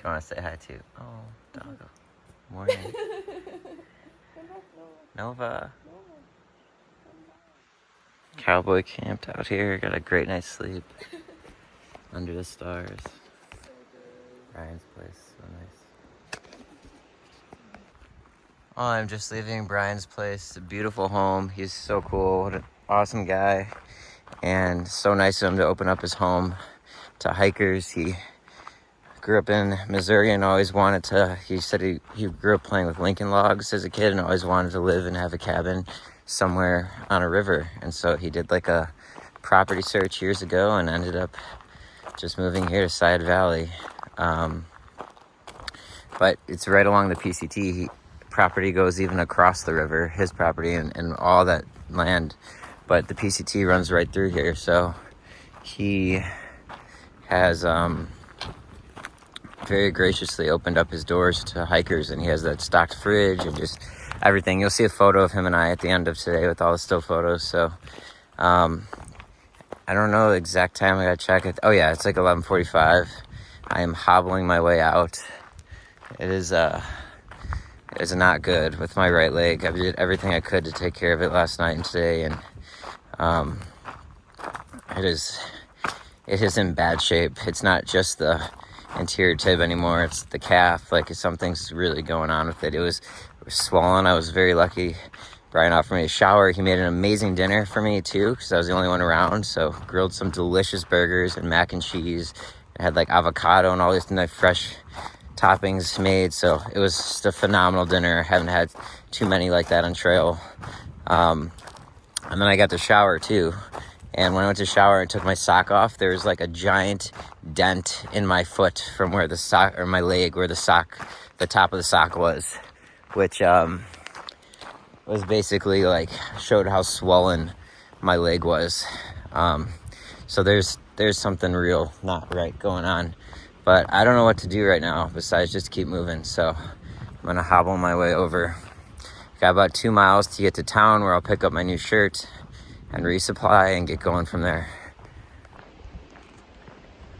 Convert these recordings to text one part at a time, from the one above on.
you want to say hi to? Oh, doggo. Morning. Nova. Cowboy camped out here. Got a great night's sleep. Under the stars. Brian's place. So nice. Oh, I'm just leaving Brian's place. It's a beautiful home. He's so cool. What an awesome guy. And so nice of him to open up his home to hikers. He grew up in Missouri and always wanted to, he said he grew up playing with Lincoln logs as a kid and always wanted to live and have a cabin somewhere on a river. And so he did like a property search years ago and ended up just moving here to Seaid Valley. But it's right along the PCT. Property goes even across the river, his property and all that land. But the PCT runs right through here. So he has very graciously opened up his doors to hikers, and he has that stocked fridge and just everything. You'll see a photo of him and I at the end of today with all the still photos. So I don't know the exact time. I gotta check it. Oh yeah, it's like 11:45. I am hobbling my way out. It is not good with my right leg. I did everything I could to take care of it last night and today, and it is in bad shape. It's not just the anterior tib anymore, it's the calf. Like something's really going on with it. It was swollen. I was very lucky. Brian offered me a shower. He made an amazing dinner for me too, because I was the only one around. So grilled some delicious burgers and mac and cheese. It had like avocado and all these nice fresh toppings made. So it was just a phenomenal dinner. I haven't had too many like that on trail. And then I got to shower too. And when I went to shower and took my sock off, there was like a giant dent in my foot from where the sock, or my leg, where the top of the sock was, which was basically like showed how swollen my leg was. So there's something real not right going on, but I don't know what to do right now besides just keep moving. So I'm gonna hobble my way over. Got about 2 miles to get to town where I'll pick up my new shirt and resupply and get going from there.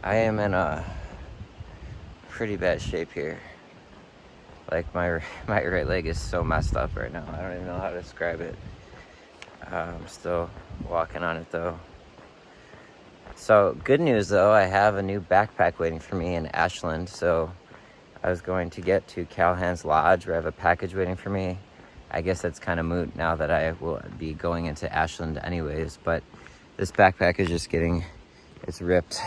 I am in a pretty bad shape here. Like my right leg is so messed up right now. I don't even know how to describe it. I'm still walking on it though. So good news though, I have a new backpack waiting for me in Ashland. So I was going to get to Callahan's Lodge where I have a package waiting for me. I guess that's kind of moot now that I will be going into Ashland anyways, but this backpack is just it's ripped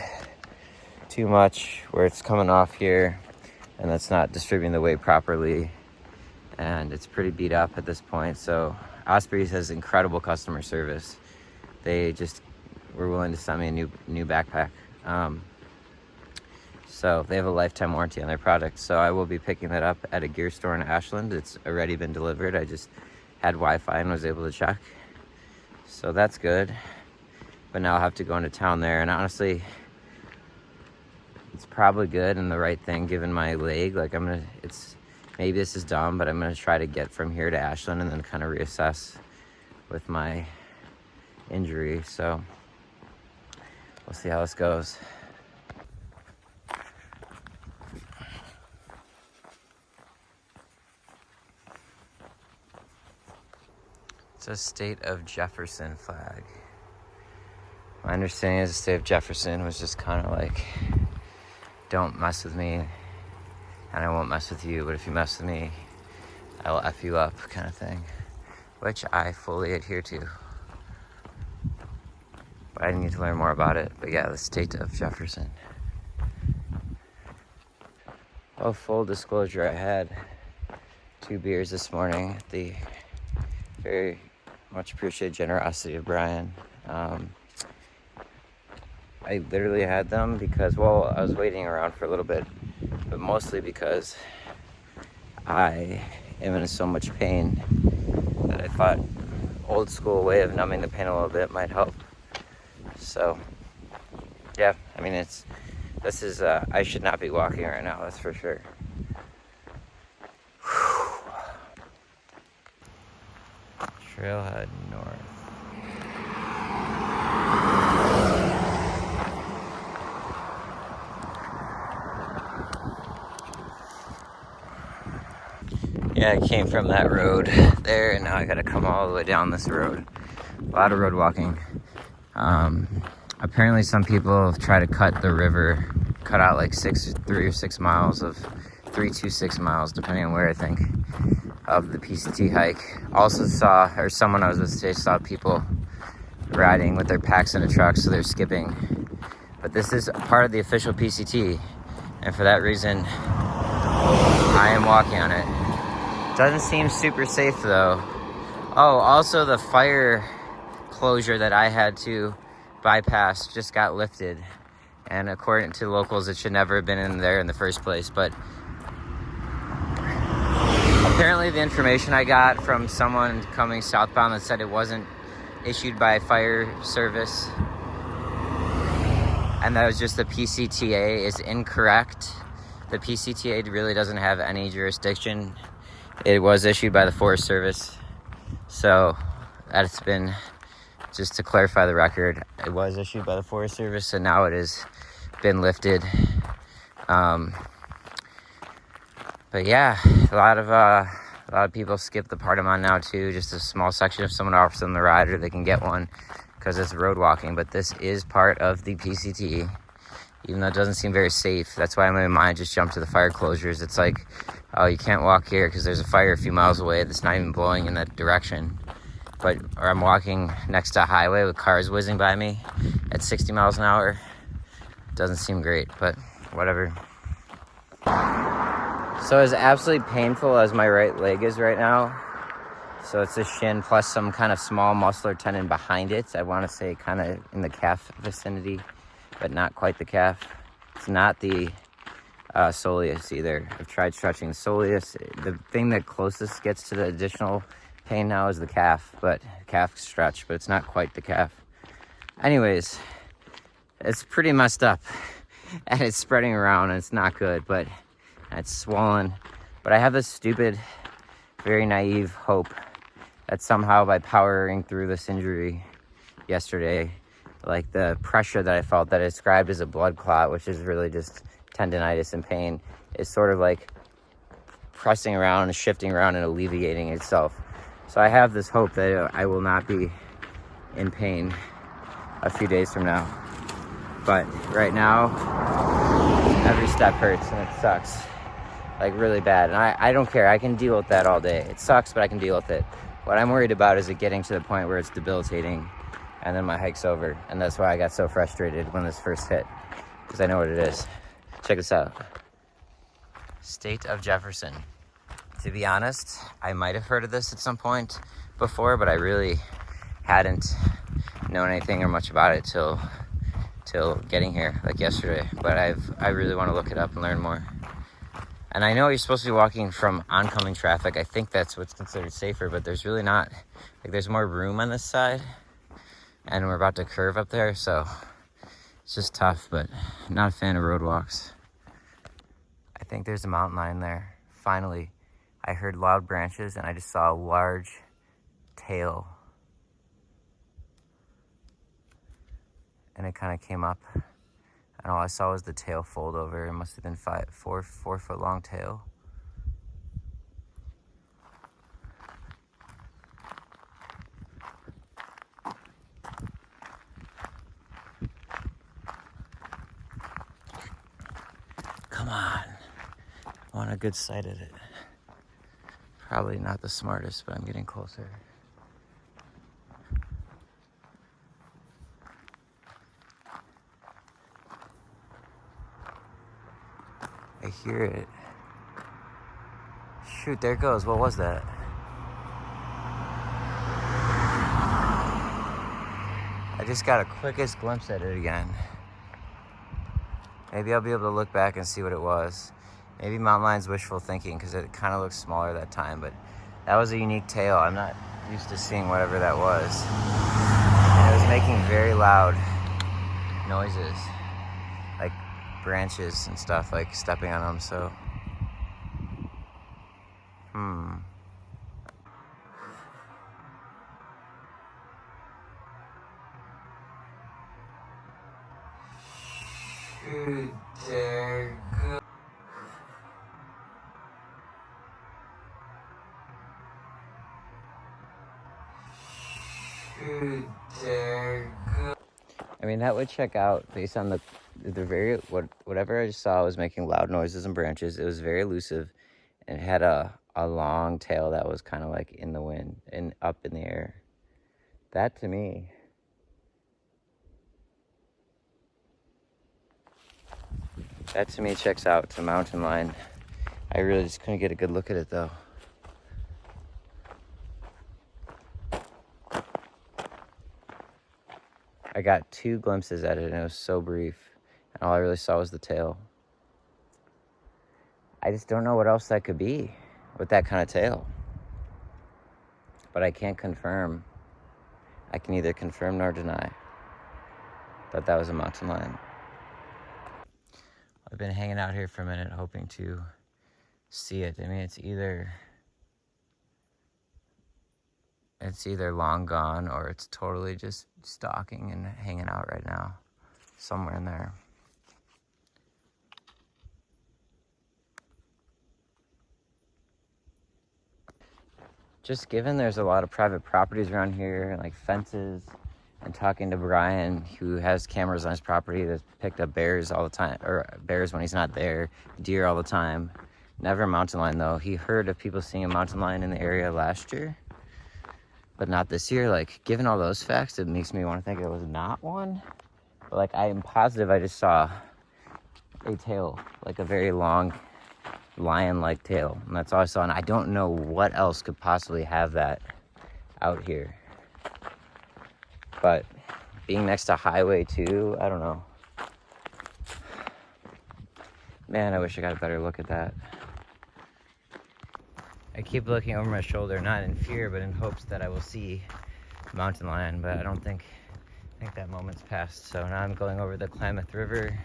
too much where it's coming off here, and that's not distributing the weight properly, and it's pretty beat up at this point. So Osprey's has incredible customer service. They just were willing to send me a new backpack. So they have a lifetime warranty on their product. So I will be picking that up at a gear store in Ashland. It's already been delivered. I just had Wi-Fi and was able to check. So that's good. But now I'll have to go into town there. And honestly, it's probably good and the right thing given my leg. Like maybe this is dumb, but I'm gonna try to get from here to Ashland and then kind of reassess with my injury. So we'll see how this goes. It's a State of Jefferson flag. My understanding is the State of Jefferson was just kind of like, don't mess with me and I won't mess with you, but if you mess with me, I will F you up kind of thing, which I fully adhere to. But I need to learn more about it. But yeah, the State of Jefferson. Oh, full disclosure, I had 2 beers this morning at the very much appreciated generosity of Brian. I literally had them because, well, I was waiting around for a little bit, but mostly because I am in so much pain that I thought old school way of numbing the pain a little bit might help. So, yeah, I mean, I should not be walking right now, that's for sure. Trailhead north. Yeah, I came from that road there, and now I gotta come all the way down this road. A lot of road walking. Apparently some people have tried to cut the river, cut out like 3 or 6 miles of 3 to 6 miles, depending on where, I think, of the PCT hike. Also saw, or someone I was with today saw people riding with their packs in a truck, so they're skipping. But this is part of the official PCT, and for that reason, I am walking on it. Doesn't seem super safe though. Oh, also the fire closure that I had to bypass just got lifted, and according to locals it should never have been in there in the first place. But apparently the information I got from someone coming southbound that said it wasn't issued by a fire service, and that was just the PCTA, is incorrect. The PCTA really doesn't have any jurisdiction. It was issued by the Forest Service. So that's been, just to clarify the record, it was issued by the Forest Service, and now it has been lifted. But yeah, a lot of people skip the part I'm on now too. Just a small section. If someone offers them the ride, or they can get one, because it's road walking. But this is part of the PCT, even though it doesn't seem very safe. That's why in my mind just jumped to the fire closures. It's like, oh, you can't walk here because there's a fire a few miles away that's not even blowing in that direction. Or I'm walking next to a highway with cars whizzing by me at 60 miles an hour. Doesn't seem great, but whatever. So as absolutely painful as my right leg is right now, so it's a shin plus some kind of small muscular tendon behind it. I want to say kind of in the calf vicinity, but not quite the calf. It's not the soleus either. I've tried stretching the soleus. The thing that closest gets to the additional pain now is the calf, but calf stretch, but it's not quite the calf. Anyways, it's pretty messed up, and it's spreading around, and it's not good, but it's swollen. But I have this stupid, very naive hope that somehow by powering through this injury yesterday, like the pressure that I felt that I described as a blood clot, which is really just tendonitis and pain, is sort of like pressing around and shifting around and alleviating itself. So I have this hope that I will not be in pain a few days from now. But right now, every step hurts and it sucks, like really bad. And I don't care, I can deal with that all day. It sucks, but I can deal with it. What I'm worried about is it getting to the point where it's debilitating and then my hike's over. And that's why I got so frustrated when this first hit, because I know what it is. Check this out. State of Jefferson. To be honest, I might have heard of this at some point before, but I really hadn't known anything or much about it till getting here, like yesterday. But I really want to look it up and learn more. And I know you're supposed to be walking from oncoming traffic. I think that's what's considered safer, but there's really not. Like, there's more room on this side, and we're about to curve up there, so it's just tough, but I'm not a fan of road walks. I think there's a mountain lion there. Finally, I heard loud branches, and I just saw a large tail. And it kind of came up, and all I saw was the tail fold over. It must have been 4 foot long tail. Come on. I want a good sight at it. Probably not the smartest, but I'm getting closer. I hear it. Shoot, there it goes. What was that? I just got a quickest glimpse at it again. Maybe I'll be able to look back and see what it was. Maybe mountain lion's wishful thinking, because it kind of looked smaller that time, but that was a unique tail. I'm not used to seeing whatever that was. And it was making very loud noises, like branches and stuff, like stepping on them, so. Shoot, there I mean, that would check out based on the whatever I just saw was making loud noises and branches. It was very elusive and it had a long tail that was kind of like in the wind and up in the air. That to me checks out to mountain lion. I really just couldn't get a good look at it though. I got 2 glimpses at it and it was so brief. And all I really saw was the tail. I just don't know what else that could be with that kind of tail. But I can't confirm. I can neither confirm nor deny that that was a mountain lion. I've been hanging out here for a minute hoping to see it. I mean, it's either long gone or it's totally just stalking and hanging out right now. Somewhere in there. Just given there's a lot of private properties around here, like fences, and talking to Brian, who has cameras on his property that's picked up bears all the time, or bears when he's not there, deer all the time. Never a mountain lion though. He heard of people seeing a mountain lion in the area last year, but not this year. Like, given all those facts, it makes me want to think it was not one. But like, I am positive I just saw a tail, like a very long lion-like tail, and that's all I saw. And I don't know what else could possibly have that out here. But being next to highway too, I don't know. Man, I wish I got a better look at that. I keep looking over my shoulder, not in fear, but in hopes that I will see a mountain lion, but I think that moment's passed. So now I'm going over the Klamath River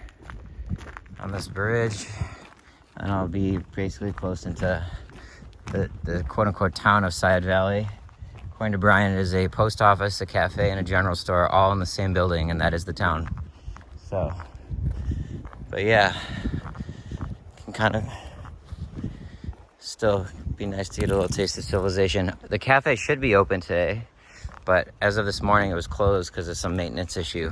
on this bridge, and I'll be basically close into the quote-unquote town of Seaid Valley. According to Brian, it is a post office, a cafe, and a general store all in the same building, and that is the town. So, but yeah, can kind of still be nice to get a little taste of civilization. The cafe should be open today, but as of this morning, it was closed because of some maintenance issue.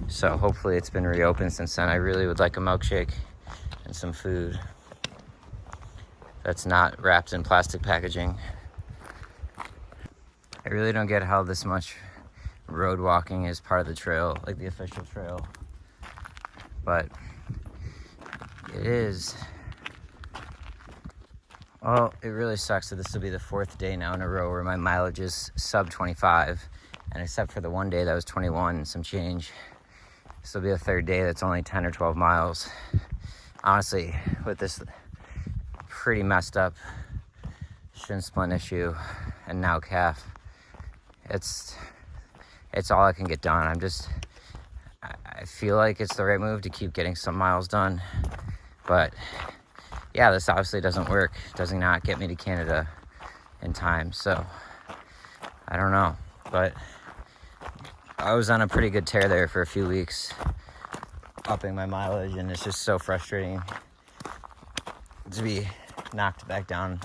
So hopefully it's been reopened since then. I really would like a milkshake and some food that's not wrapped in plastic packaging. I really don't get how this much road walking is part of the trail, like the official trail, but it is. Well, it really sucks that this will be the 4th day now in a row where my mileage is sub 25, and except for the one day that was 21 and some change, this will be the 3rd day that's only 10 or 12 miles. Honestly, with this pretty messed up shin splint issue and now calf, it's all I can get done. I feel like it's the right move to keep getting some miles done, but yeah, this obviously doesn't work. It does not get me to Canada in time, so I don't know. But I was on a pretty good tear there for a few weeks, upping my mileage, and it's just so frustrating to be knocked back down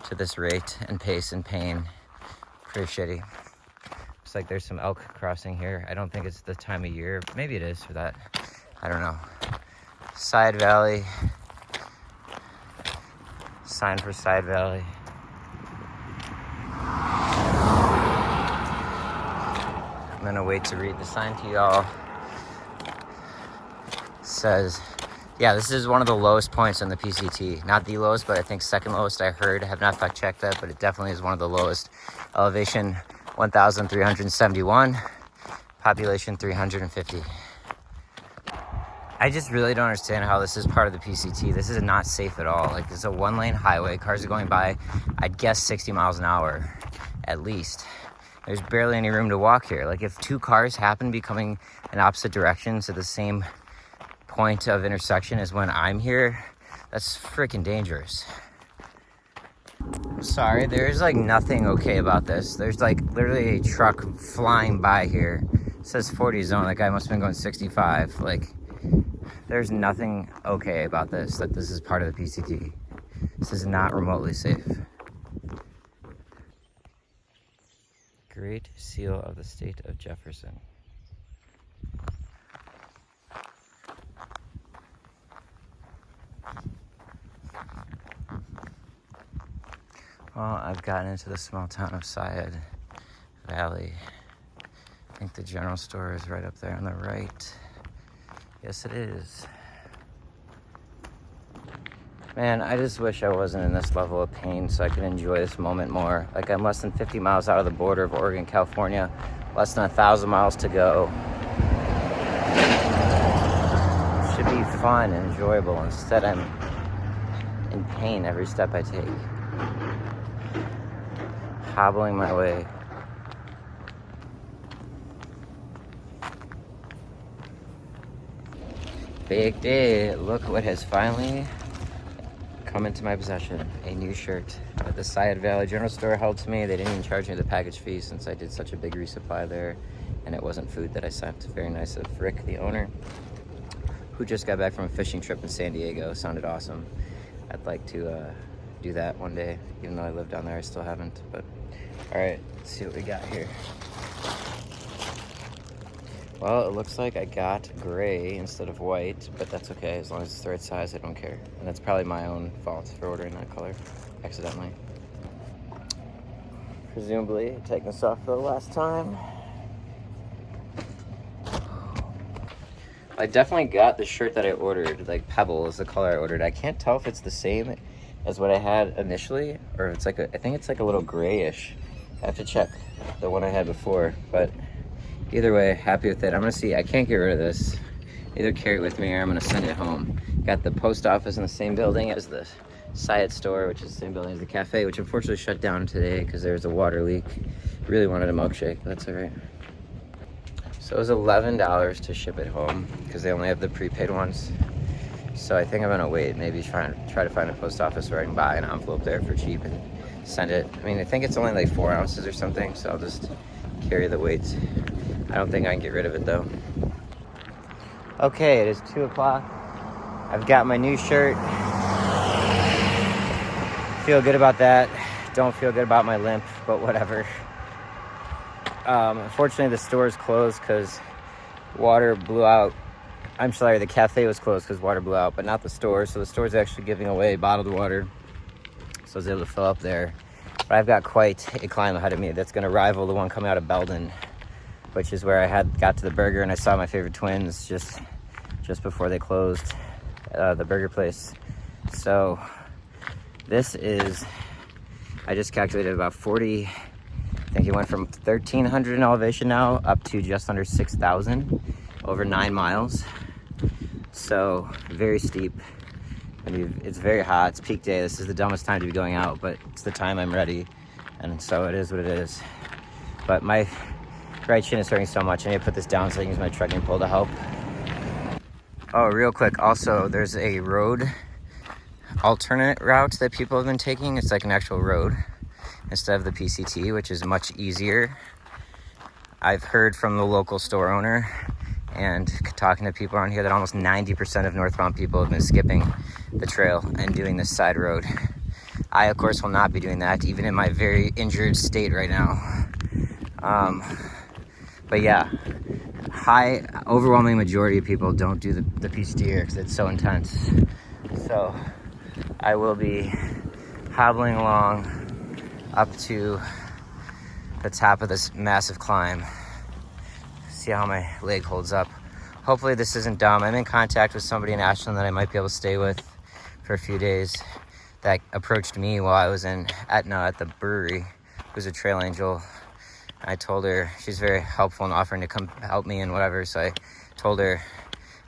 to this rate and pace and pain. Pretty shitty. Looks like there's some elk crossing here. I don't think it's the time of year. Maybe it is for that. I don't know. Seaid Valley. Sign for Seaid Valley. I'm gonna wait to read the sign to y'all. It says, yeah, this is one of the lowest points on the PCT. Not the lowest, but I think second lowest I heard. I have not fact checked that, but it definitely is one of the lowest. Elevation 1,371, population 350. I just really don't understand how this is part of the PCT. This is not safe at all. Like, this is a 1-lane highway. Cars are going by, I'd guess 60 miles an hour, at least. There's barely any room to walk here. Like, if 2 cars happen to be coming in opposite directions at the same point of intersection as when I'm here, that's freaking dangerous. I'm sorry, there's like nothing okay about this. There's like literally a truck flying by here. It says 40 zone. That guy must have been going 65. Like, there's nothing okay about this, that this is part of the PCT. This is not remotely safe. Great Seal of the State of Jefferson. Well, I've gotten into the small town of Seaid Valley. I think the general store is right up there on the right. Yes, it is. Man, I just wish I wasn't in this level of pain so I could enjoy this moment more. Like, I'm less than 50 miles out of the border of Oregon, California, less than 1,000 miles to go. It should be fun and enjoyable. Instead, I'm in pain every step I take. Hobbling my way. Big day. Look what has finally come into my possession. A new shirt that the Seaid Valley General Store held to me. They didn't even charge me the package fee since I did such a big resupply there, and it wasn't food that I sent. Very nice of Rick, the owner, who just got back from a fishing trip in San Diego. Sounded awesome. I'd like to do that one day. Even though I live down there, I still haven't. But all right, let's see what we got here. Well, it looks like I got gray instead of white, but that's okay. As long as it's the right size, I don't care. And that's probably my own fault for ordering that color accidentally. Presumably, taking this off for the last time. I definitely got the shirt that I ordered. Like, Pebble is the color I ordered. I can't tell if it's the same as what I had initially, or if it's like I think it's like a little grayish. I have to check the one I had before, but either way, happy with it. I'm gonna see, I can't get rid of this. Either carry it with me or I'm gonna send it home. Got the post office in the same building as the Seaid store, which is the same building as the cafe, which unfortunately shut down today because there was a water leak. Really wanted a milkshake, but that's all right. So it was $11 to ship it home because they only have the prepaid ones. So I think I'm gonna wait, maybe try to find a post office where I can buy an envelope there for cheap and send it. I mean, I think it's only like 4 ounces or something, so I'll just carry the weight. I don't think I can get rid of it though. Okay, it is 2 o'clock. I've got my new shirt. Feel good about that. Don't feel good about my limp, but whatever. Unfortunately, the store is closed because water blew out. I'm sorry, the cafe was closed because water blew out, but not the store. So the store's actually giving away bottled water. So I was able to fill up there. But I've got quite a climb ahead of me that's going to rival the one coming out of Belden, which is where I got to the burger and I saw my favorite twins just before they closed the burger place. So this is, I just calculated about 40, I think it went from 1,300 in elevation now up to just under 6,000 over 9 miles. So very steep. I mean, it's very hot, it's peak day. This is the dumbest time to be going out, but it's the time I'm ready. And so it is what it is. But my right shin is hurting so much. I need to put this down so I can use my trekking pole to help. Oh, real quick, also, there's a road alternate route that people have been taking. It's like an actual road instead of the PCT, which is much easier. I've heard from the local store owner and talking to people around here that almost 90% of northbound people have been skipping the trail and doing this side road. I, of course, will not be doing that, even in my very injured state right now. But yeah, overwhelming majority of people don't do the PCT here because it's so intense. So I will be hobbling along up to the top of this massive climb. See how my leg holds up. Hopefully this isn't dumb. I'm in contact with somebody in Ashland that I might be able to stay with for a few days that approached me while I was in Etna at the brewery, who's a trail angel. I told her, she's very helpful in offering to come help me and whatever, so I told her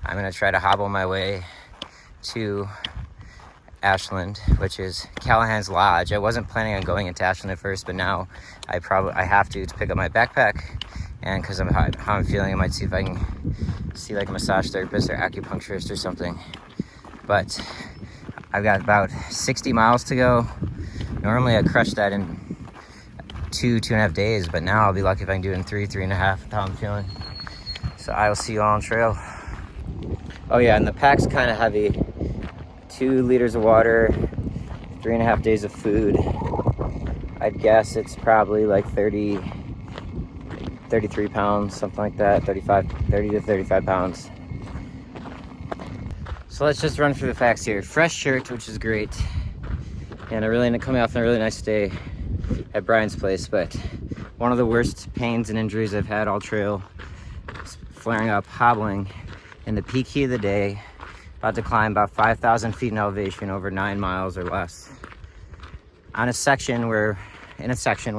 I'm gonna try to hobble my way to Ashland, which is Callahan's Lodge. I wasn't planning on going into Ashland at first, but now I have to pick up my backpack, and because I'm how I'm feeling, I might see if I can see like a massage therapist or acupuncturist or something. But I've got about 60 miles to go. Normally I crush that in 2.5 days, but now I'll be lucky if I can do it in 3.5, how I'm feeling. So I will see you all on trail. Oh yeah, and the pack's kind of heavy. 2 liters of water, 3.5 days of food. I'd guess it's probably like 30 33 pounds, something like that, 30 to 35 pounds. So let's just run through the facts here. Fresh shirt, which is great. And coming off a really nice day at Brian's place, but one of the worst pains and injuries I've had all trail, flaring up, hobbling in the peak heat of the day, about to climb about 5,000 feet in elevation over 9 miles or less. In a section where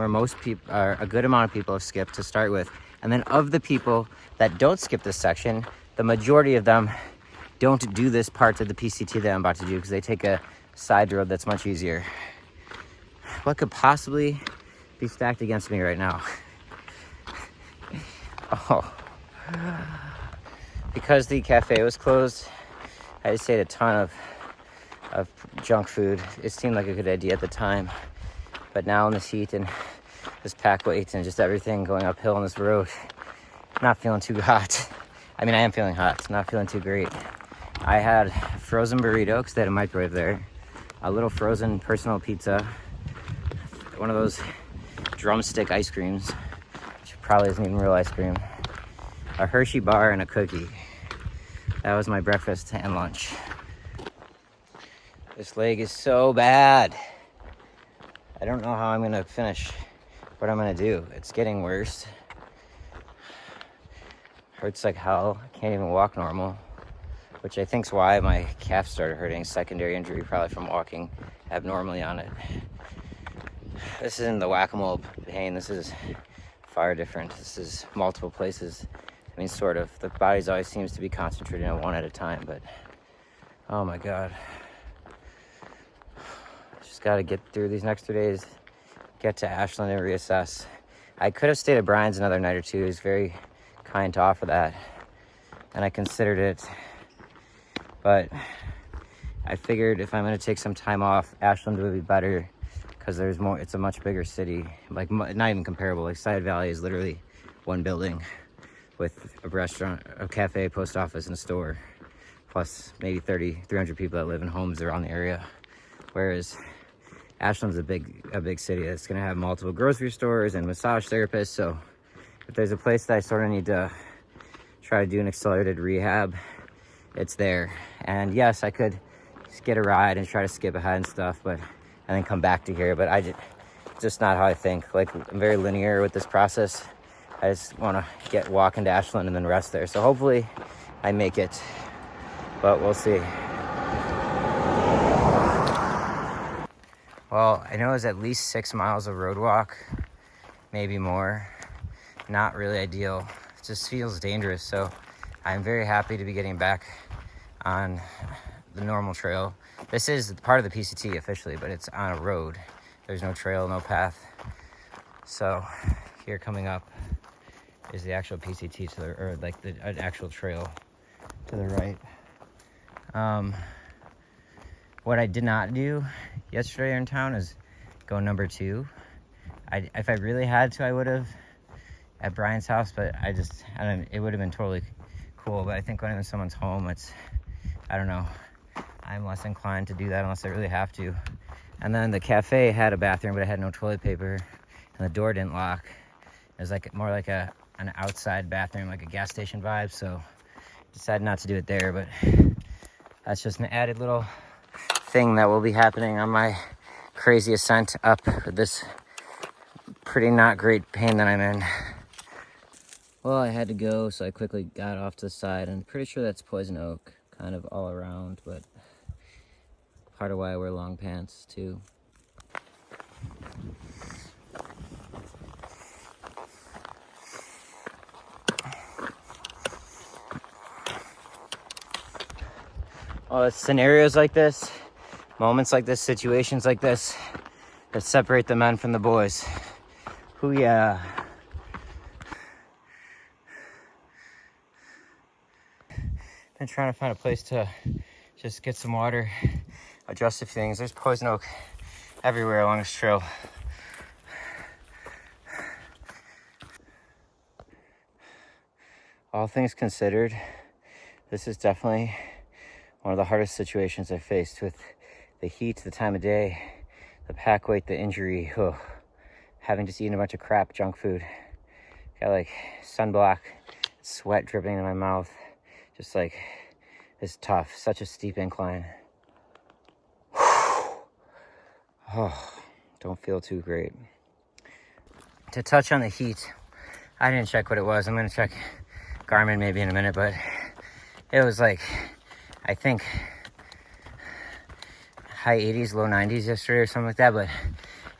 most people, a good amount of people have skipped to start with. And then of the people that don't skip this section, the majority of them don't do this part of the PCT that I'm about to do because they take a side road that's much easier. What could possibly be stacked against me right now? Oh. Because the cafe was closed, I just ate a ton of junk food. It seemed like a good idea at the time. But now in this heat and this pack weight and just everything going uphill on this road, not feeling too hot. I mean, I am feeling hot, not feeling too great. I had frozen burrito because they had a microwave there, a little frozen personal pizza, one of those drumstick ice creams, which probably isn't even real ice cream, a Hershey bar, and a cookie. That was my breakfast and lunch. This leg is so bad. I don't know how I'm gonna finish what I'm gonna do. It's getting worse. Hurts like hell. I can't even walk normal, which I think is why my calf started hurting. Secondary injury, probably from walking abnormally on it. This isn't the whack-a-mole pain. This is far different. This is multiple places. I mean, sort of. The body always seems to be concentrating on one at a time, but oh my God. Just got to get through these next 2 days, get to Ashland and reassess. I could have stayed at Brian's another night or two. He was very kind to offer that, and I considered it. But I figured if I'm going to take some time off, Ashland would be better because there's more. It's a much bigger city, like not even comparable. Like Seaid Valley is literally one building with a restaurant, a cafe, post office, and a store, plus maybe 300 people that live in homes around the area. Whereas Ashland's a big city that's going to have multiple grocery stores and massage therapists. So if there's a place that I sort of need to try to do an accelerated rehab, it's there. And yes, I could just get a ride and try to skip ahead and stuff, and then come back to here. But just not how I think. Like, I'm very linear with this process. I just want to walk into Ashland and then rest there. So hopefully I make it, but we'll see. Well, I know it's at least 6 miles of road walk, maybe more. Not really ideal. It just feels dangerous. So I'm very happy to be getting back on the normal trail. This is part of the PCT officially, but it's on a road. There's no trail, no path. So here coming up is the actual PCT an actual trail to the right. What I did not do yesterday in town is go number 2. If I really had to, I would have at Brian's house, but it would have been totally cool. But I think when I'm in someone's home, I don't know. I'm less inclined to do that unless I really have to. And then the cafe had a bathroom, but it had no toilet paper, and the door didn't lock. It was more like an outside bathroom, like a gas station vibe. So decided not to do it there, but that's just an added little thing that will be happening on my crazy ascent up this pretty not great pain that I'm in. Well, I had to go, so I quickly got off to the side. I'm pretty sure that's poison oak, kind of all around, but part of why I wear long pants too. Well, it's scenarios like this, moments like this, situations like this that separate the men from the boys. Hoo yeah. Been trying to find a place to just get some water, adjust a few things. There's poison oak everywhere along this trail. All things considered, this is definitely one of the hardest situations I've faced, with the heat, the time of day, the pack weight, the injury, having just eaten a bunch of crap junk food. Got like sunblock, sweat dripping in my mouth. Just like, it's tough. Such a steep incline. Oh, don't feel too great. To touch on the heat, I didn't check what it was. I'm gonna check Garmin maybe in a minute, but it was like, I think high 80s, low 90s yesterday or something like that, but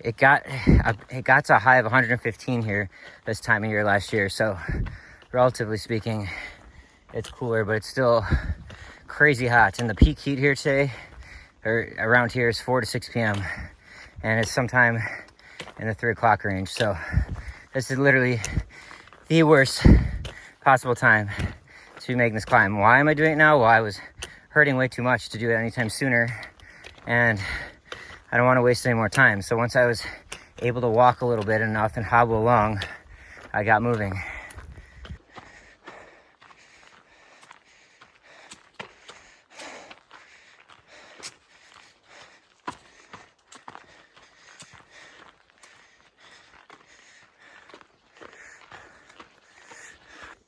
it got to a high of 115 here this time of year last year. So relatively speaking, it's cooler, but it's still crazy hot. And the peak heat here today, or around here, is 4 to 6 p.m. and it's sometime in the 3 o'clock range. So this is literally the worst possible time to be making this climb. Why am I doing it now? Well, I was hurting way too much to do it anytime sooner, and I don't want to waste any more time. So once I was able to walk a little bit enough and hobble along, I got moving.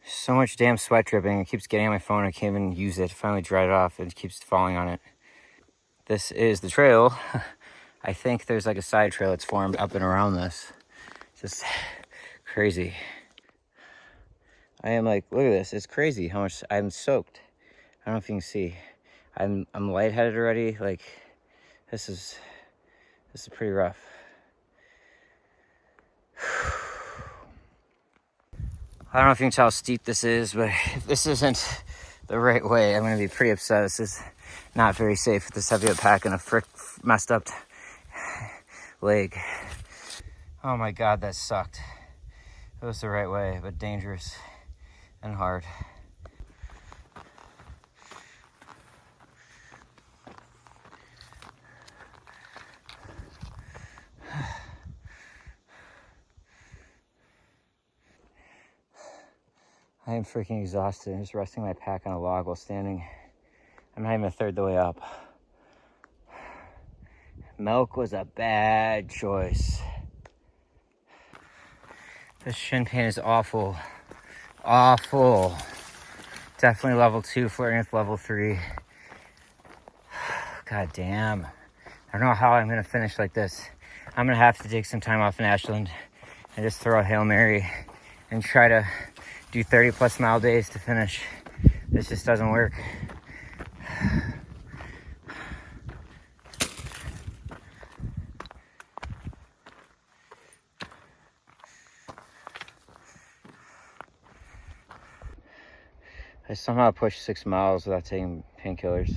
So much damn sweat dripping. It keeps getting on my phone. I can't even use it. Finally dried it off. It keeps falling on it. This is the trail. I think there's like a side trail that's formed up and around this. Just crazy. I am like, look at this. It's crazy how much I'm soaked. I don't know if you can see. I'm lightheaded already. Like, this is pretty rough. I don't know if you can tell how steep this is, but if this isn't the right way, I'm going to be pretty upset. This is not very safe with this heavy of a pack and a messed up leg. Oh my God, that sucked. It was the right way, but dangerous and hard. I am freaking exhausted. I'm just resting my pack on a log while standing. I'm not even a third the way up. Milk was a bad choice. This shin pain is awful. Awful. Definitely level 2, flirting with level 3. God damn. I don't know how I'm gonna finish like this. I'm gonna have to take some time off in Ashland and just throw a Hail Mary and try to do 30+ mile days to finish. This just doesn't work. I somehow pushed 6 miles without taking painkillers.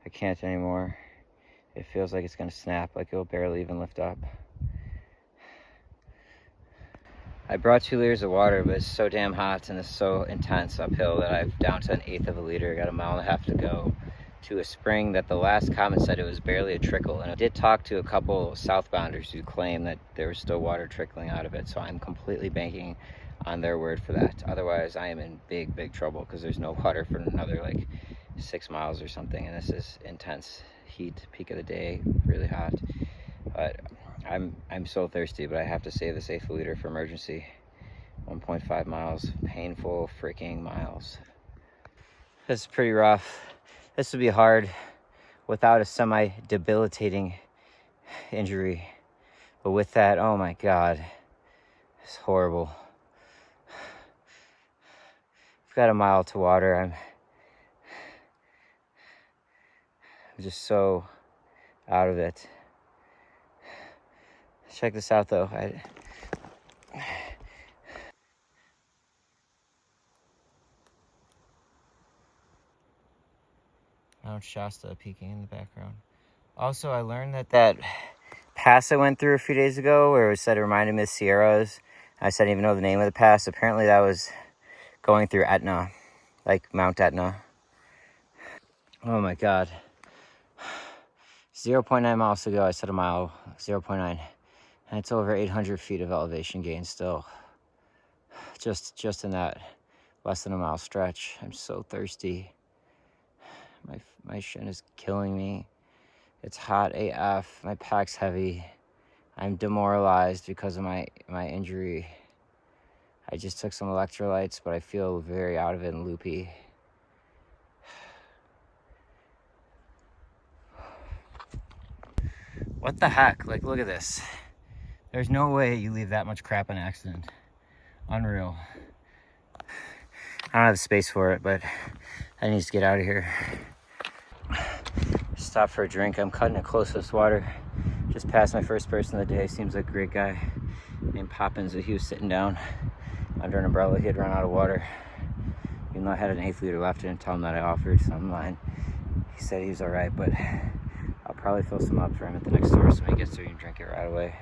I can't anymore. It feels like it's gonna snap, like it'll barely even lift up. I brought 2 liters of water, but it's so damn hot and it's so intense uphill that I've down to 1/8 of a liter. I got 1.5 miles to go to a spring that the last comment said it was barely a trickle. And I did talk to a couple southbounders who claim that there was still water trickling out of it. So I'm completely banking on their word for that. Otherwise, I am in big trouble because there's no water for another like 6 miles or something. And this is intense heat, peak of the day, really hot. But I'm so thirsty, but I have to save this 1/8 liter for emergency. 1.5 miles, painful freaking miles. This is pretty rough. This would be hard without a semi-debilitating injury. But with that, oh my God, it's horrible. I've got 1 mile to water. I'm just so out of it. Check this out though. Mount Shasta peeking in the background. Also, I learned that pass I went through a few days ago where it said it reminded me of Sierras. I didn't even know the name of the pass. Apparently that was going through Etna, like Mount Etna. Oh my God. 0.9 miles to go. I said 1 mile, 0.9. And it's over 800 feet of elevation gain still. Just in that less than 1 mile stretch. I'm so thirsty. My shin is killing me. It's hot AF. My pack's heavy. I'm demoralized because of my injury. I just took some electrolytes, but I feel very out of it and loopy. What the heck? Like, look at this. There's no way you leave that much crap on accident. Unreal. I don't have the space for it, but I need to get out of here. Stop for a drink. I'm cutting it close to this water. Just passed my first person of the day. Seems like a great guy named Poppins. He was sitting down under an umbrella. He had run out of water. Even though I had an 1/8 liter left, I didn't tell him that I offered some of mine. He said he was all right, but I'll probably fill some up for him at the next store so when he gets there, you can drink it right away.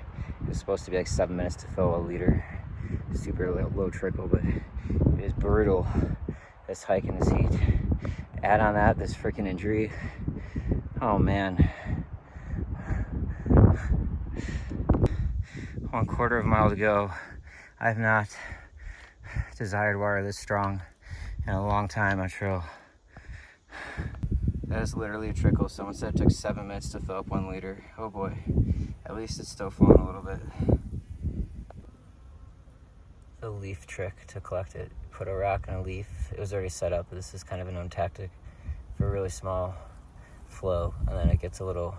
It's supposed to be like 7 minutes to fill a liter. Super low trickle, but it is brutal, this hike in this heat. Add on that, this freaking injury. Oh man. 1/4 of a mile to go. I have not desired water this strong in a long time on trail. That is literally a trickle. Someone said it took 7 minutes to fill up 1 liter. Oh boy. At least it's still flowing a little bit. The leaf trick to collect it. Put a rock and a leaf. It was already set up. This is kind of a known tactic for a really small flow. And then it gets a little,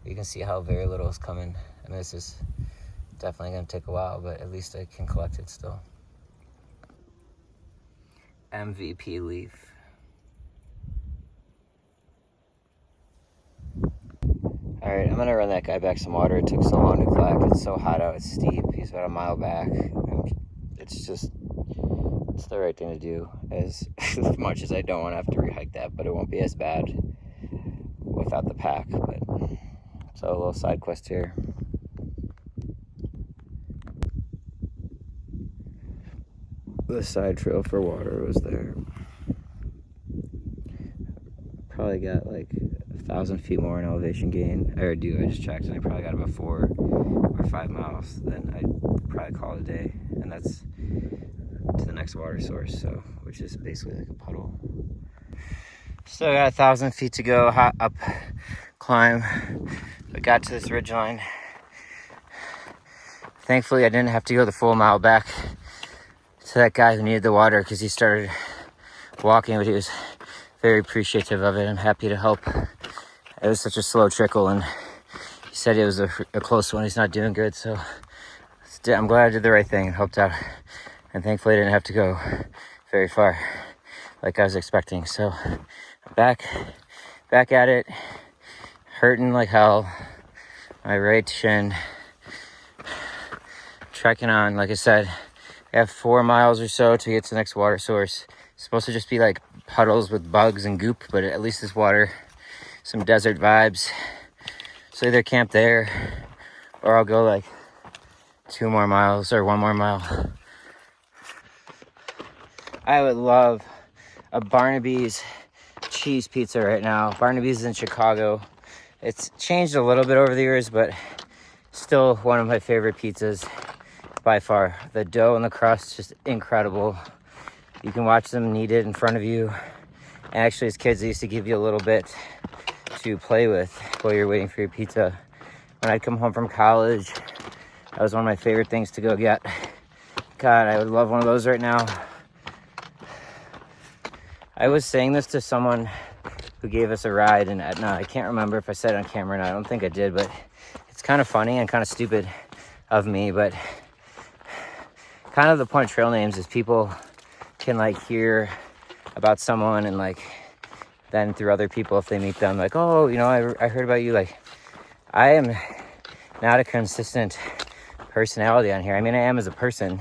you can see how very little is coming. And this is definitely going to take a while, but at least I can collect it still. MVP leaf. Alright, I'm going to run that guy back some water. It took so long to collect. It's so hot out. It's steep. He's about a mile back. It's the right thing to do. As much as I don't want to have to rehike that, but it won't be as bad without the pack. But so a little side quest here. The side trail for water was there. Probably got like 1,000 feet more in elevation gain. I just checked, and I probably got about 4 or 5 miles. Then I'd probably call it a day, and that's to the next water source, so which is basically like a puddle. Still got 1,000 feet to go, hot up climb. I got to this ridge line. Thankfully, I didn't have to go the full mile back to that guy who needed the water because he started walking, but he was very appreciative of it. I'm happy to help. It was such a slow trickle, and he said it was a close one. He's not doing good, so I'm glad I did the right thing and helped out. And thankfully, I didn't have to go very far like I was expecting. So I'm back at it, hurting like hell. My right shin. Trekking on, like I said, I have 4 miles or so to get to the next water source. It's supposed to just be like puddles with bugs and goop, but at least it's water. Some desert vibes. So either camp there or I'll go like 2 more miles or 1 more mile. I would love a Barnaby's cheese pizza right now. Barnaby's is in Chicago. It's changed a little bit over the years, but still one of my favorite pizzas by far. The dough and the crust, just incredible. You can watch them knead it in front of you. And actually, as kids, they used to give you a little bit to play with while you're waiting for your pizza. When I'd come home from college, that was one of my favorite things to go get. God, I would love one of those right now. I was saying this to someone who gave us a ride in Etna. I can't remember if I said it on camera or not. I don't think I did, but it's kind of funny and kind of stupid of me. But kind of the point of trail names is people can like hear about someone and like then through other people, if they meet them, like, oh, you know, I heard about you. Like, I am not a consistent personality on here. I mean, I am as a person,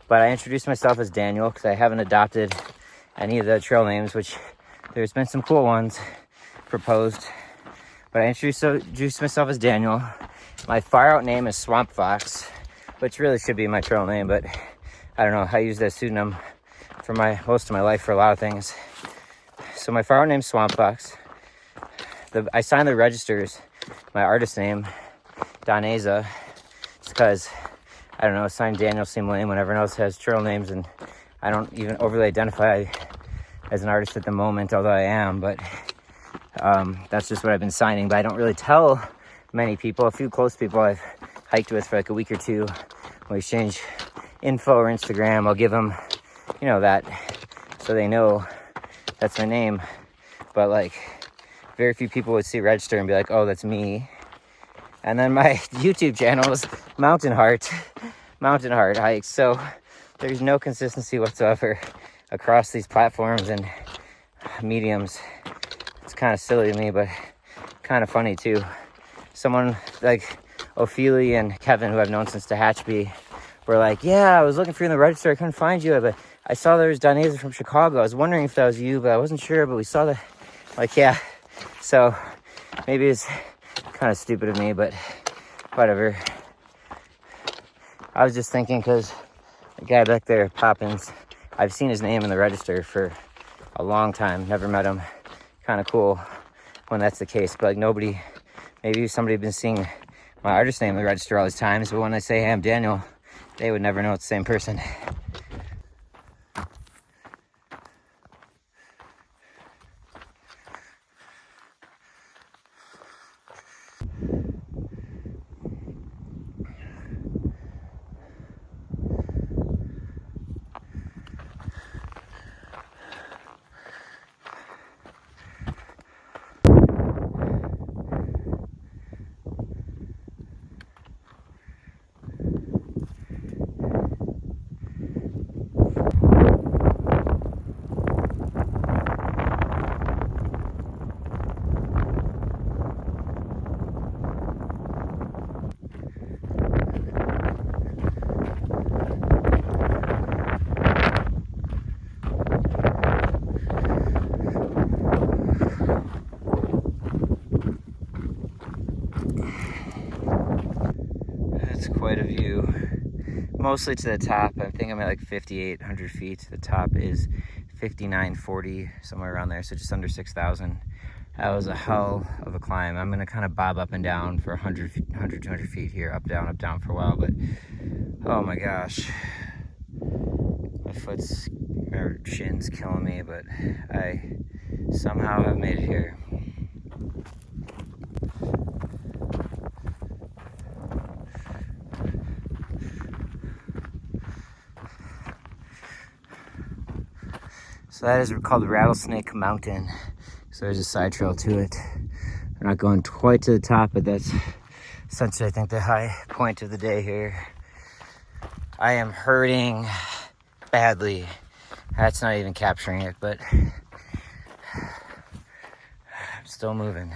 but I introduced myself as Daniel because I haven't adopted any of the trail names, which there's been some cool ones proposed, but I introduced myself as Daniel. My far out name is Swamp Fox, which really should be my trail name, but I don't know. I use that pseudonym for most of my life for a lot of things. So my far out name is Swamp Fox. I signed the registers, my artist name, Doneza, just because, I don't know, signed Daniel seemed lame when everyone else has trail names, and I don't even overly identify as an artist at the moment, although I am, but that's just what I've been signing. But I don't really tell many people. A few close people I've hiked with for like a week or two. We exchange info or Instagram. I'll give them, you know, that so they know that's my name. But like, very few people would see register and be like, oh, that's me. And then my YouTube channel is Mountain Heart Hikes. So there's no consistency whatsoever across these platforms and mediums. It's kind of silly to me, but kind of funny too. Someone like Ophelia and Kevin, who I've known since Tehachapi, were like, yeah, I was looking for you in the register. I couldn't find you, but I saw there was Doneza from Chicago. I was wondering if that was you, but I wasn't sure, but we saw the, like, yeah. So maybe it's kind of stupid of me, but whatever. I was just thinking, because the guy back there, Poppins, I've seen his name in the register for a long time, never met him. Kind of cool when that's the case, but like nobody, maybe somebody been seeing my artist name in the register all these times, but when I say, hey, I'm Daniel, they would never know it's the same person. That's quite a view. Mostly to the top. I think I'm at like 5,800 feet. The top is 5,940, somewhere around there, so just under 6,000. That was a hell of a climb. I'm gonna kind of bob up and down for 100, 200 feet here, up, down for a while, but oh my gosh. My foot's, or shin's killing me, but I somehow have made it here. So that is called Rattlesnake Mountain. So there's a side trail to it. We're not going quite to the top, but that's essentially, I think, the high point of the day here. I am hurting badly. That's not even capturing it, but I'm still moving.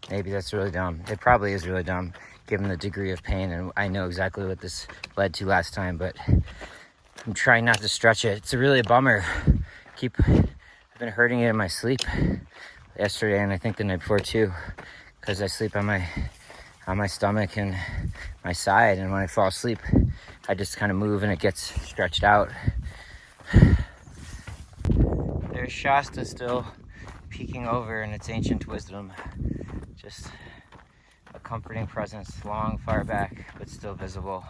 Maybe that's really dumb. It probably is really dumb, given the degree of pain, and I know exactly what this led to last time, but I'm trying not to stretch it. It's really a bummer. I've been hurting it in my sleep yesterday, and I think the night before too, because I sleep on my stomach and my side, and when I fall asleep, I just kind of move and it gets stretched out. There's Shasta still peeking over in its ancient wisdom. Just a comforting presence, long, far back, but still visible.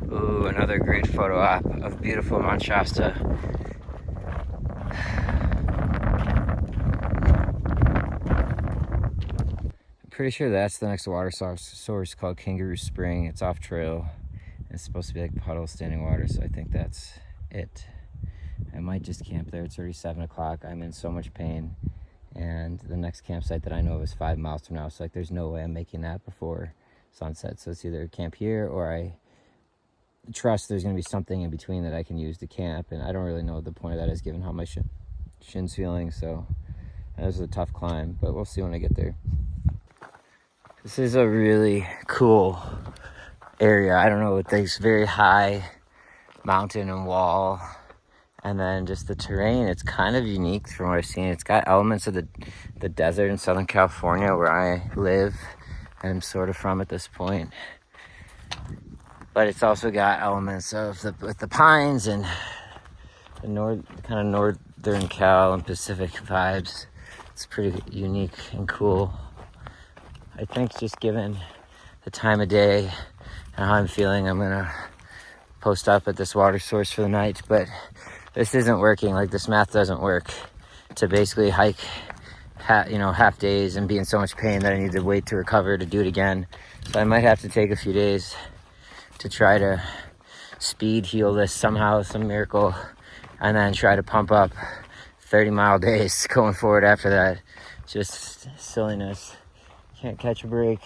Ooh, another great photo op of beautiful Mount Shasta. I'm pretty sure that's the next water source called Kangaroo Spring. It's off trail. It's supposed to be like puddle standing water, so I think that's it. I might just camp there. It's already 7 o'clock. I'm in so much pain. And the next campsite that I know of is 5 miles from now. So like there's no way I'm making that before sunset. So it's either camp here or I trust there's going to be something in between that I can use to camp, and I don't really know what the point of that is given how my shin's feeling. So that was a tough climb, but we'll see when I get there. This is a really cool area. I don't know, with this very high mountain and wall, and then just the terrain. It's kind of unique from what I've seen. It's got elements of the desert in Southern California where I live and I'm sort of from at this point. But it's also got elements of the pines and the kind of northern Cal and Pacific vibes. It's pretty unique and cool. I think just given the time of day and how I'm feeling, I'm gonna post up at this water source for the night, but this isn't working. Like, this math doesn't work to basically hike half days and be in so much pain that I need to wait to recover to do it again. So I might have to take a few days to try to speed heal this somehow, some miracle, and then try to pump up 30-mile days going forward after that. Just silliness. Can't catch a break.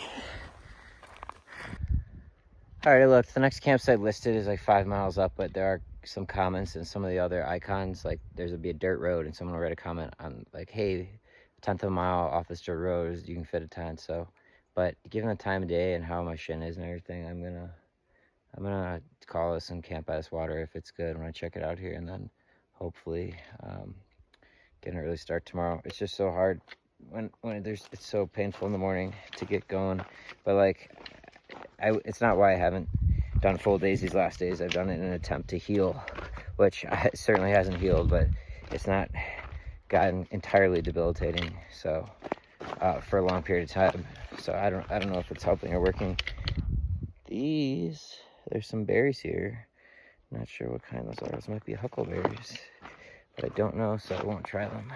All right, look, the next campsite listed is like 5 miles up, but there are some comments and some of the other icons, like there's be a dirt road, and someone will write a comment on like, hey, 1/10 of a mile off this dirt road, you can fit a tent. So, but given the time of day and how my shin is and everything, I'm gonna call this and camp by this water if it's good when I check it out here, and then hopefully get an early start tomorrow. It's just so hard when it's so painful in the morning to get going, but like it's not why I haven't done full days these last days. I've done it in an attempt to heal, which certainly hasn't healed, but it's not gotten entirely debilitating. So for a long period of time. So I don't know if it's helping or working. There's some berries here. Not sure what kind those are. Those might be huckleberries, but I don't know, so I won't try them.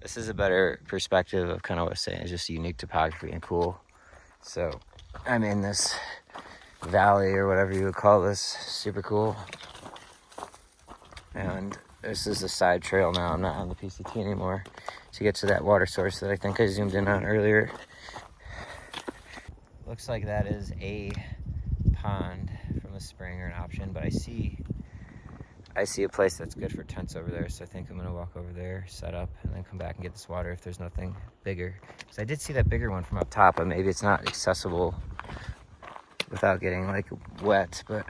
This is a better perspective of kind of what I was saying. It's just unique topography and cool. So I'm in this valley or whatever you would call this. Super cool. And this is a side trail now. I'm not on the PCT anymore to get to that water source that I think I zoomed in on earlier. Looks like that is a pond from a spring or an option, but I see a place that's good for tents over there, so I think I'm gonna walk over there, set up, and then come back and get this water if there's nothing bigger. Because I did see that bigger one from up top, but maybe it's not accessible without getting like wet. But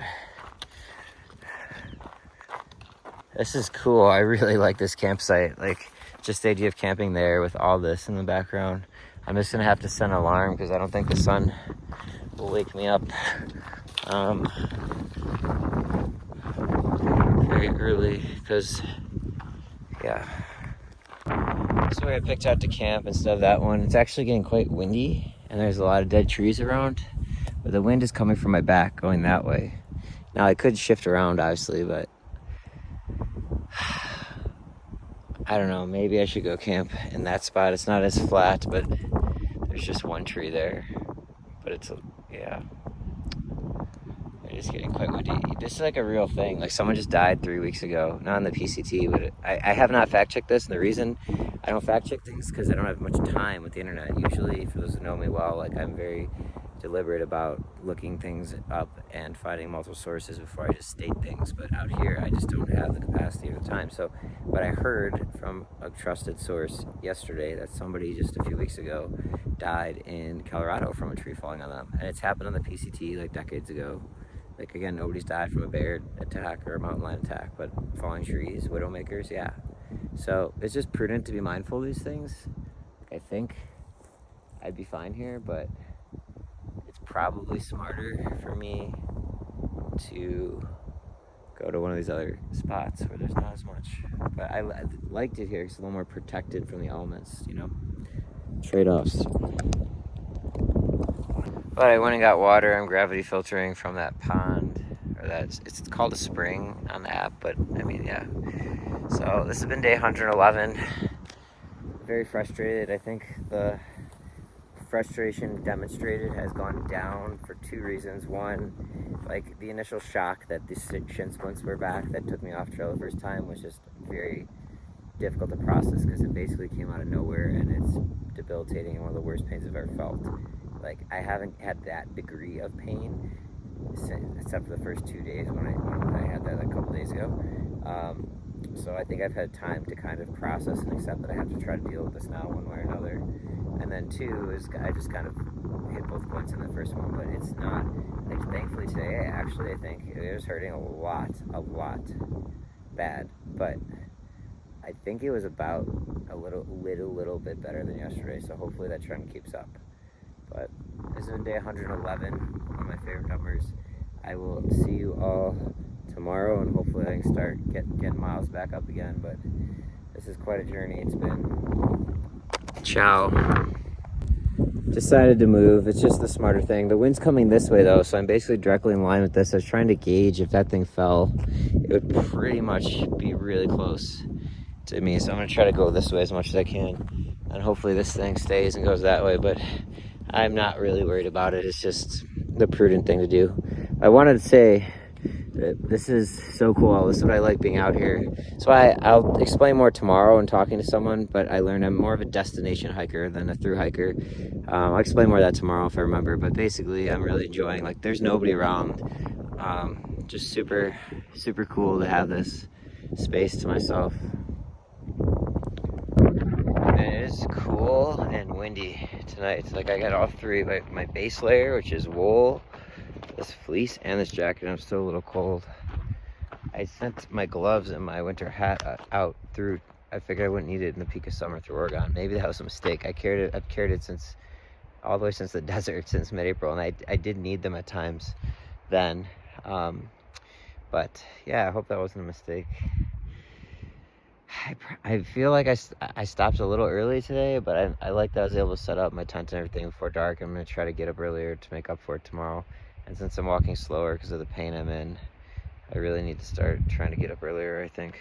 this is cool. I really like this campsite. Like, just the idea of camping there with all this in the background. I'm just gonna have to set an alarm because I don't think the sun will wake me up very early, because yeah. This is where I picked out to camp instead of that one. It's actually getting quite windy and there's a lot of dead trees around, but the wind is coming from my back going that way. Now I could shift around obviously, but I don't know, maybe I should go camp in that spot. It's not as flat, but there's just one tree there, but it's yeah. It's getting quite windy. This is like a real thing. Like, someone just died 3 weeks ago, not on the PCT, but I have not fact checked this. And the reason I don't fact check things because I don't have much time with the internet. Usually, for those who know me well, like, I'm very deliberate about looking things up and finding multiple sources before I just state things. But out here, I just don't have the capacity or the time. So, but I heard from a trusted source yesterday that somebody just a few weeks ago died in Colorado from a tree falling on them. And it's happened on the PCT like decades ago. Like, again, nobody's died from a bear attack or a mountain lion attack, but falling trees, widowmakers, yeah. So it's just prudent to be mindful of these things. I think I'd be fine here, but it's probably smarter for me to go to one of these other spots where there's not as much. But I liked it here because it's a little more protected from the elements, you know, trade-offs. But I went and got water. I'm gravity filtering from that pond, or it's called a spring on the app, but I mean, yeah. So this has been day 111. Very frustrated. I think the frustration demonstrated has gone down for two reasons. One, like the initial shock that the shin splints were back that took me off trail the first time was just very difficult to process because it basically came out of nowhere and it's debilitating and one of the worst pains I've ever felt. Like, I haven't had that degree of pain except for the first 2 days when I had that a couple days ago. So I think I've had time to kind of process and accept that I have to try to deal with this now one way or another. And then two is I just kind of hit both points in the first one, but it's not, like, thankfully today, I think it was hurting a lot bad, but I think it was about a little bit better than yesterday, so hopefully that trend keeps up. But this has been day 111, one of my favorite numbers. I will see you all tomorrow, and hopefully I can start getting miles back up again, but this is quite a journey it's been. Ciao. decided to move. It's just the smarter thing. The wind's coming this way though, so I'm basically directly in line with this. I was trying to gauge if that thing fell, it would pretty much be really close to me. So I'm gonna try to go this way as much as I can, and hopefully this thing stays and goes that way, but I'm not really worried about it. It's just the prudent thing to do. I wanted to say that this is so cool. This is what I like being out here. So I'll explain more tomorrow and talking to someone, but I learned I'm more of a destination hiker than a through hiker. I'll explain more of that tomorrow if I remember, but basically I'm really enjoying, like, there's nobody around. Just super, super cool to have this space to myself. And it is cool and windy tonight. It's like I got all three, my base layer, which is wool, this fleece, and this jacket. I'm still a little cold. I sent my gloves and my winter hat out through, I figured I wouldn't need it in the peak of summer through Oregon. Maybe that was a mistake. I've carried it since, all the way since the desert, since mid-April, and I did need them at times then. But yeah, I hope that wasn't a mistake. I feel like I stopped a little early today, but I like that I was able to set up my tent and everything before dark. I'm going to try to get up earlier to make up for it tomorrow. And since I'm walking slower because of the pain I'm in, I really need to start trying to get up earlier, I think.